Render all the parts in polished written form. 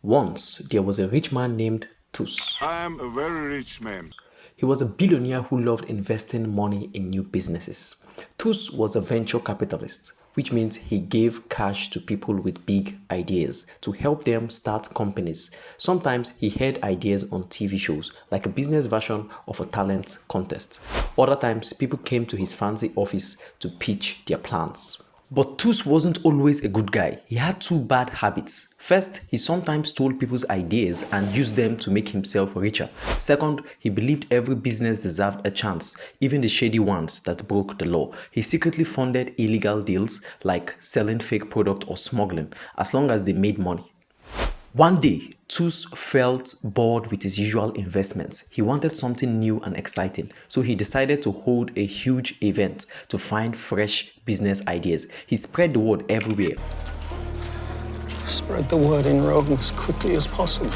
Once, there was a rich man named Tus. I am a very rich man. He was a billionaire who loved investing money in new businesses. Tus was a venture capitalist, which means he gave cash to people with big ideas to help them start companies. Sometimes he had ideas on TV shows, like a business version of a talent contest. Other times, people came to his fancy office to pitch their plans. But Tus wasn't always a good guy. He had two bad habits. First, he sometimes stole people's ideas and used them to make himself richer. Second, he believed every business deserved a chance, even the shady ones that broke the law. He secretly funded illegal deals like selling fake product or smuggling, as long as they made money. One day, Tus felt bored with his usual investments. He wanted something new and exciting, so he decided to hold a huge event to find fresh business ideas. He spread the word everywhere. Spread the word in Rome as quickly as possible.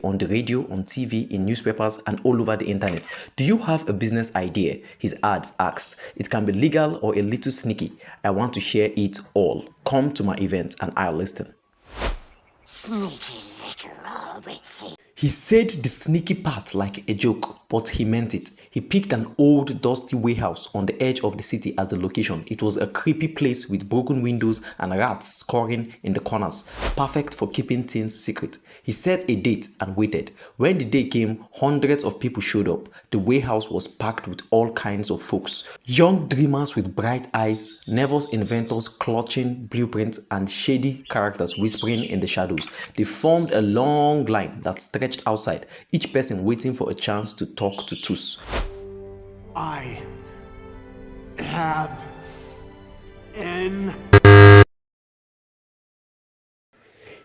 On the radio, on TV, in newspapers, and all over the internet. Do you have a business idea? His ads asked. It can be legal or a little sneaky. I want to share it all. Come to my event and I'll listen. He said the sneaky part like a joke, but he meant it. He picked an old dusty warehouse on the edge of the city as the location. It was a creepy place with broken windows and rats scurrying in the corners, perfect for keeping things secret. He set a date and waited. When the day came, hundreds of people showed up. The warehouse was packed with all kinds of folks. Young dreamers with bright eyes, nervous inventors clutching blueprints, and shady characters whispering in the shadows. They formed a long line that stretched outside, each person waiting for a chance to talk to Tus. I have an...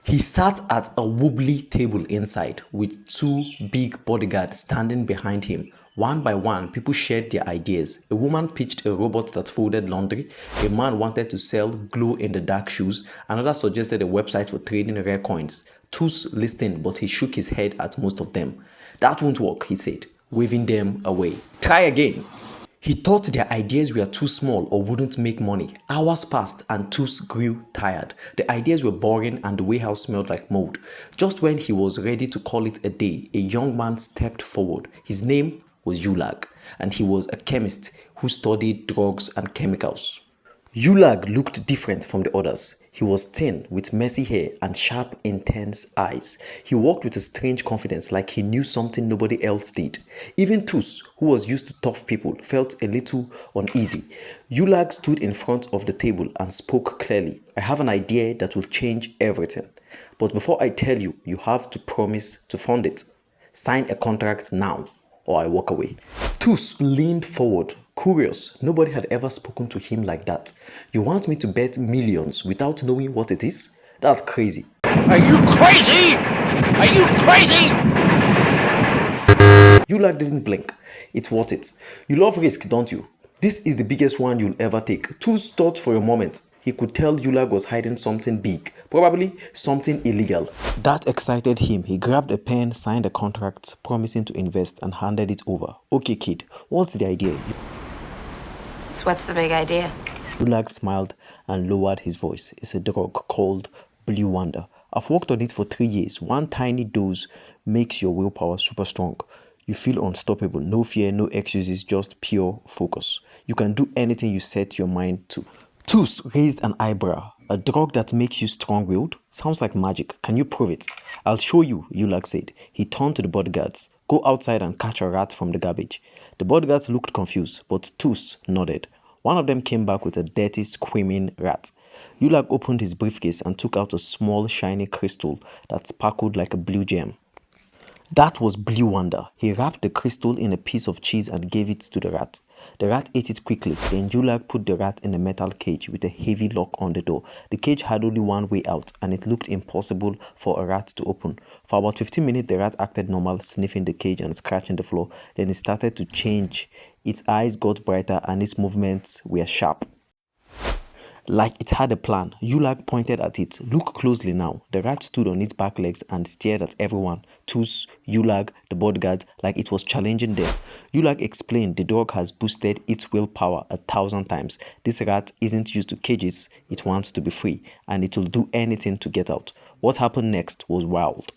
He sat at a wobbly table inside with two big bodyguards standing behind him. One by one, people shared their ideas. A woman pitched a robot that folded laundry. A man wanted to sell glow-in-the-dark shoes. Another suggested a website for trading rare coins. Tus listened, but he shook his head at most of them. That won't work, he said, waving them away. Try again. He thought their ideas were too small or wouldn't make money. Hours passed and Tus grew tired. The ideas were boring and the warehouse smelled like mold. Just when he was ready to call it a day, a young man stepped forward. His name was Youlag, and he was a chemist who studied drugs and chemicals. Youlag looked different from the others. He was thin, with messy hair and sharp, intense eyes. He walked with a strange confidence, like he knew something nobody else did. Even Tus, who was used to tough people, felt a little uneasy. Youlag stood in front of the table and spoke clearly. I have an idea that will change everything. But before I tell you, you have to promise to fund it. Sign a contract now, or I walk away. Tus leaned forward, curious. Nobody had ever spoken to him like that. You want me to bet millions without knowing what it is? That's crazy. Are you crazy? Are you crazy? Youlag didn't blink. It's worth it. You love risk, don't you? This is the biggest one you'll ever take. Tus thought for a moment. He could tell Youlag was hiding something big, probably something illegal. That excited him. He grabbed a pen, signed a contract, promising to invest, and handed it over. Okay, kid, what's the idea? So what's the big idea? Youlag smiled and lowered his voice. It's a drug called Blue Wonder. I've worked on it for 3 years. One tiny dose makes your willpower super strong. You feel unstoppable. No fear, no excuses, just pure focus. You can do anything you set your mind to. Tus raised an eyebrow. A drug that makes you strong-willed? Sounds like magic. Can you prove it? I'll show you, Youlag said. He turned to the bodyguards. Go outside and catch a rat from the garbage. The bodyguards looked confused, but Tus nodded. One of them came back with a dirty, screaming rat. Youlag opened his briefcase and took out a small, shiny crystal that sparkled like a blue gem. That was Blue Wonder. He wrapped the crystal in a piece of cheese and gave it to the rat. The rat ate it quickly. Then Youlag put the rat in a metal cage with a heavy lock on the door. The cage had only one way out, and it looked impossible for a rat to open. For about 15 minutes, the rat acted normal, sniffing the cage and scratching the floor. Then it started to change. Its eyes got brighter and its movements were sharp. Like it had a plan. Youlag pointed at it. Look closely now. The rat stood on its back legs and stared at everyone. Tus, Youlag, the bodyguard, like it was challenging them. Youlag explained the dog has boosted its willpower 1,000 times. This rat isn't used to cages. It wants to be free, and it will do anything to get out. what happened next was wild.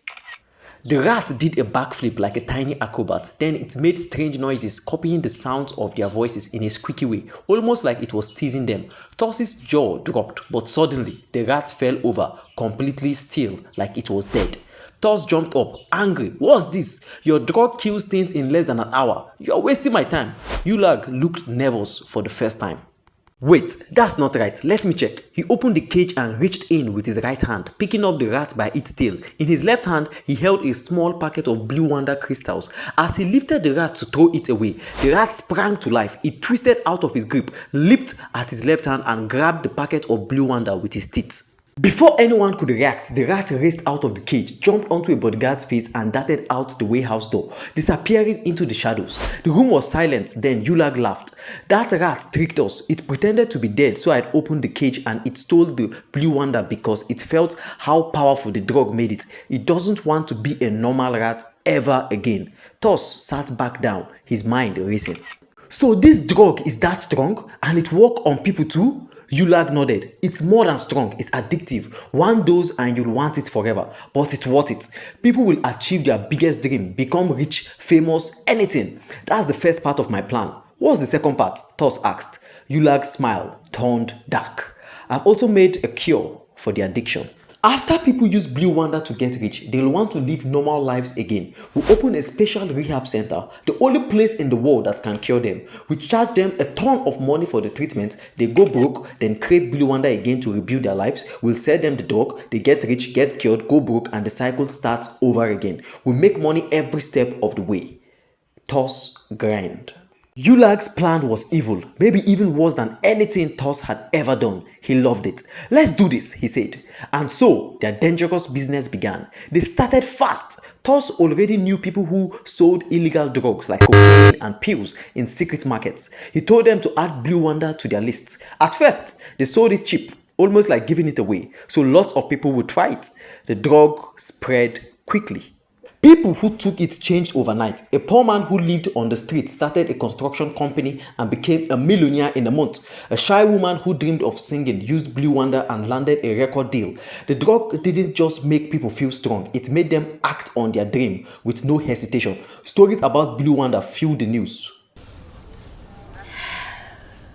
The rat did a backflip like a tiny acrobat. Then it made strange noises, copying the sounds of their voices in a squeaky way, almost like it was teasing them. Toss's jaw dropped, but suddenly the rat fell over, completely still, like it was dead. Toss jumped up, angry. What's this? Your drug kills things in less than an hour. You're wasting my time. Youlag looked nervous for the first time. Wait, that's not right. Let me check. He opened the cage and reached in with his right hand, picking up the rat by its tail. In his left hand, he held a small packet of blue wonder crystals. As he lifted the rat to throw it away, the rat sprang to life. It twisted out of his grip, leaped at his left hand and grabbed the packet of blue wonder with his teeth. Before anyone could react, the rat raced out of the cage, jumped onto a bodyguard's face and darted out the warehouse door, disappearing into the shadows. The room was silent, then Youlag laughed. That rat tricked us. It pretended to be dead, so I'd opened the cage and it stole the blue wonder because it felt how powerful the drug made it. It doesn't want to be a normal rat ever again. Toss sat back down, his mind racing. So this drug is that strong and it works on people too? Youlag nodded. It's more than strong, it's addictive. One dose and you'll want it forever, but it's worth it. People will achieve their biggest dream, become rich, famous, anything. That's the first part of my plan. What's the second part? Toss asked. Youlag smiled, turned dark. I've also made a cure for the addiction. After people use blue wonder to get rich, they'll want to live normal lives again. We open a special rehab center, the only place in the world that can cure them. We charge them a ton of money for the treatment, they go broke, then crave blue wonder again to rebuild their lives. We'll sell them the drug, they get rich, get cured, go broke, and the cycle starts over again. We make money every step of the way. Toss grind. Youlag's plan was evil, maybe even worse than anything Toss had ever done. He loved it. Let's do this, he said. And so, their dangerous business began. They started fast. Toss already knew people who sold illegal drugs like cocaine and pills in secret markets. He told them to add blue wonder to their lists. At first, they sold it cheap, almost like giving it away, so lots of people would try it. The drug spread quickly. People who took it changed overnight. A poor man who lived on the street started a construction company and became a millionaire in a month. A shy woman who dreamed of singing used blue wonder and landed a record deal. The drug didn't just make people feel strong, it made them act on their dream with no hesitation. Stories about blue wonder filled the news.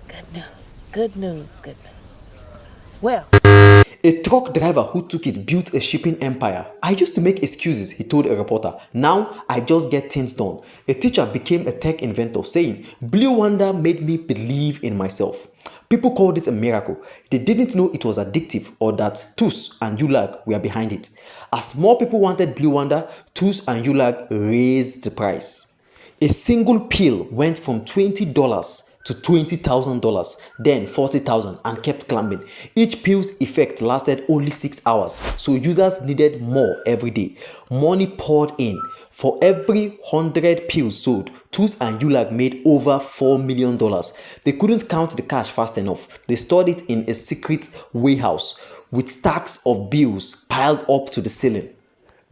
Good news, good news, good news. Well, a truck driver who took it built a shipping empire. I used to make excuses, he told a reporter. Now I just get things done. A teacher became a tech inventor, saying, Blue wonder made me believe in myself. People called it a miracle. They didn't know it was addictive or that Toos and Youlag were behind it. As more people wanted blue wonder, Toos and Youlag raised the price. A single pill went from $20 to $20,000, then $40,000, and kept climbing. Each pill's effect lasted only 6 hours, so users needed more every day. Money poured in. For every 100 pills sold, Toos and Youlag made over $4 million. They couldn't count the cash fast enough. They stored it in a secret warehouse with stacks of bills piled up to the ceiling.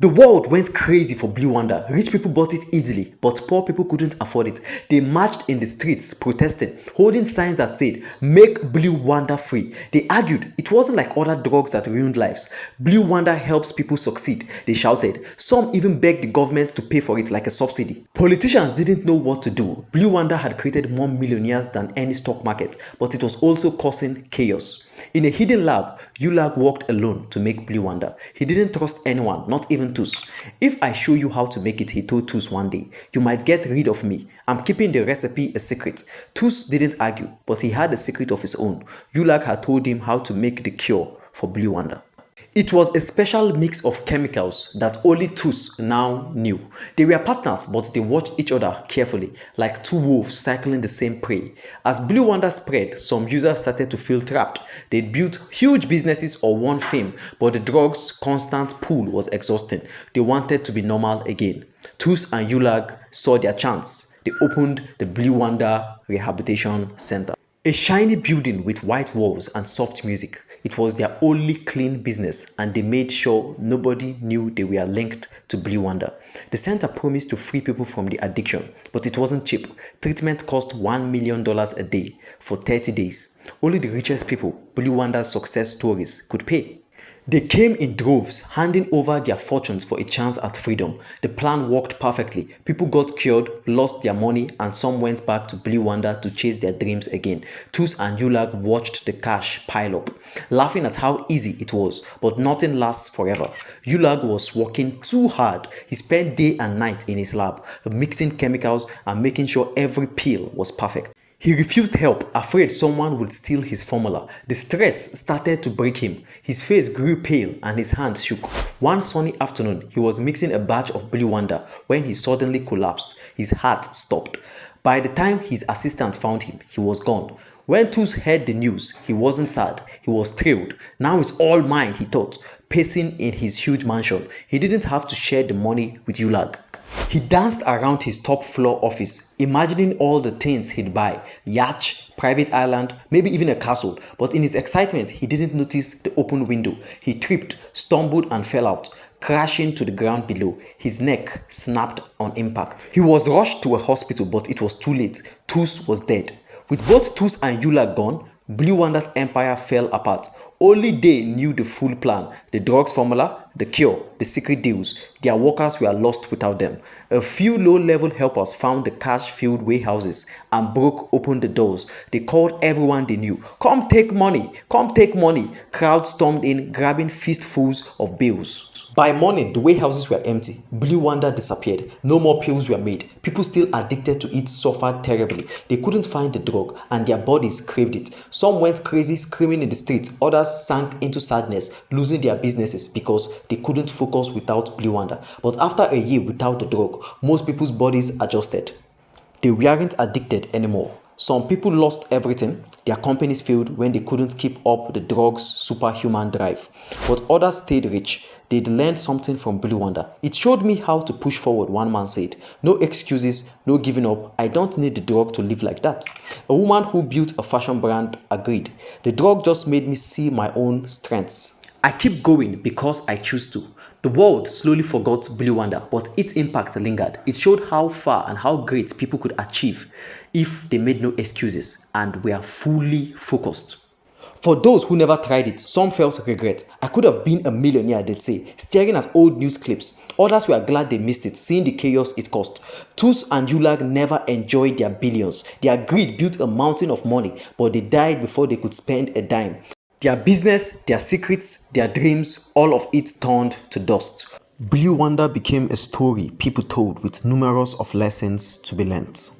The world went crazy for blue wonder. Rich people bought it easily, but poor people couldn't afford it. They marched in the streets protesting, holding signs that said, "Make blue wonder free." They argued it wasn't like other drugs that ruined lives. Blue wonder helps people succeed, they shouted. Some even begged the government to pay for it like a subsidy. Politicians didn't know what to do. Blue wonder had created more millionaires than any stock market, but it was also causing chaos. In a hidden lab, Youlag worked alone to make blue wonder. He didn't trust anyone, not even Toos. "If I show you how to make it," he told Toos one day, "you might get rid of me. I'm keeping the recipe a secret." Toos didn't argue, but he had a secret of his own. Youlag had told him how to make the cure for blue wonder. It was a special mix of chemicals that only Toos now knew. They were partners, but they watched each other carefully, like two wolves cycling the same prey. As blue wonder spread, some users started to feel trapped. They built huge businesses or won fame, but the drug's constant pull was exhausting. They wanted to be normal again. Toos and Youlag saw their chance. They opened the Blue Wonder Rehabilitation Center. A shiny building with white walls and soft music. It was their only clean business, and they made sure nobody knew they were linked to Blue Wonder. The center promised to free people from the addiction, but it wasn't cheap. Treatment cost $1 million a day for 30 days. Only the richest people, Blue Wonder's success stories, could pay. They came in droves, handing over their fortunes for a chance at freedom. The plan worked perfectly. People got cured, lost their money, and some went back to Blue Wonder to chase their dreams again. Tus and Youlag watched the cash pile up, laughing at how easy it was. But nothing lasts forever. Youlag was working too hard. He spent day and night in his lab, mixing chemicals and making sure every pill was perfect. He refused help, afraid someone would steal his formula. The stress started to break him. His face grew pale and his hands shook. One sunny afternoon, he was mixing a batch of Blue Wonder when he suddenly collapsed. His heart stopped. By the time his assistant found him, he was gone. When Tus heard the news, he wasn't sad. He was thrilled. Now it's all mine, he thought, pacing in his huge mansion. He didn't have to share the money with Youlag. He danced around his top floor office, imagining all the things he'd buy: yacht, private island, maybe even a castle. But in his excitement, he didn't notice the open window. He tripped, stumbled and fell out, crashing to the ground below. His neck snapped on impact. He was rushed to a hospital, but it was too late. Tus was dead. With both Tus and Youlag gone, Blue Wander's empire fell apart. Only they knew the full plan: the drugs formula, the cure, the secret deals. Their workers were lost without them. A few low-level helpers found the cash-filled warehouses and broke open the doors. They called everyone they knew. Come take money! Come take money! Crowds stormed in, grabbing fistfuls of bills. By morning, the warehouses were empty. Blue Wonder disappeared. No more pills were made. People still addicted to it suffered terribly. They couldn't find the drug and their bodies craved it. Some went crazy screaming in the streets. Others sank into sadness, losing their businesses because they couldn't focus without Blue Wonder. But after a year without the drug, most people's bodies adjusted. They weren't addicted anymore. Some people lost everything. Their companies failed when they couldn't keep up the drug's superhuman drive. But others stayed rich. They'd learned something from Blue Wonder. It showed me how to push forward, one man said. No excuses, no giving up. I don't need the drug to live like that. A woman who built a fashion brand agreed. The drug just made me see my own strengths. I keep going because I choose to. The world slowly forgot Blue Wonder, but its impact lingered. It showed how far and how great people could achieve if they made no excuses and were fully focused. For those who never tried it, some felt regret. I could have been a millionaire, they'd say, staring at old news clips. Others were glad they missed it, seeing the chaos it caused. Tus and Youlag never enjoyed their billions. Their greed built a mountain of money, but they died before they could spend a dime. Their business, their secrets, their dreams, all of it turned to dust. Blue Wonder became a story people told with numerous of lessons to be learnt.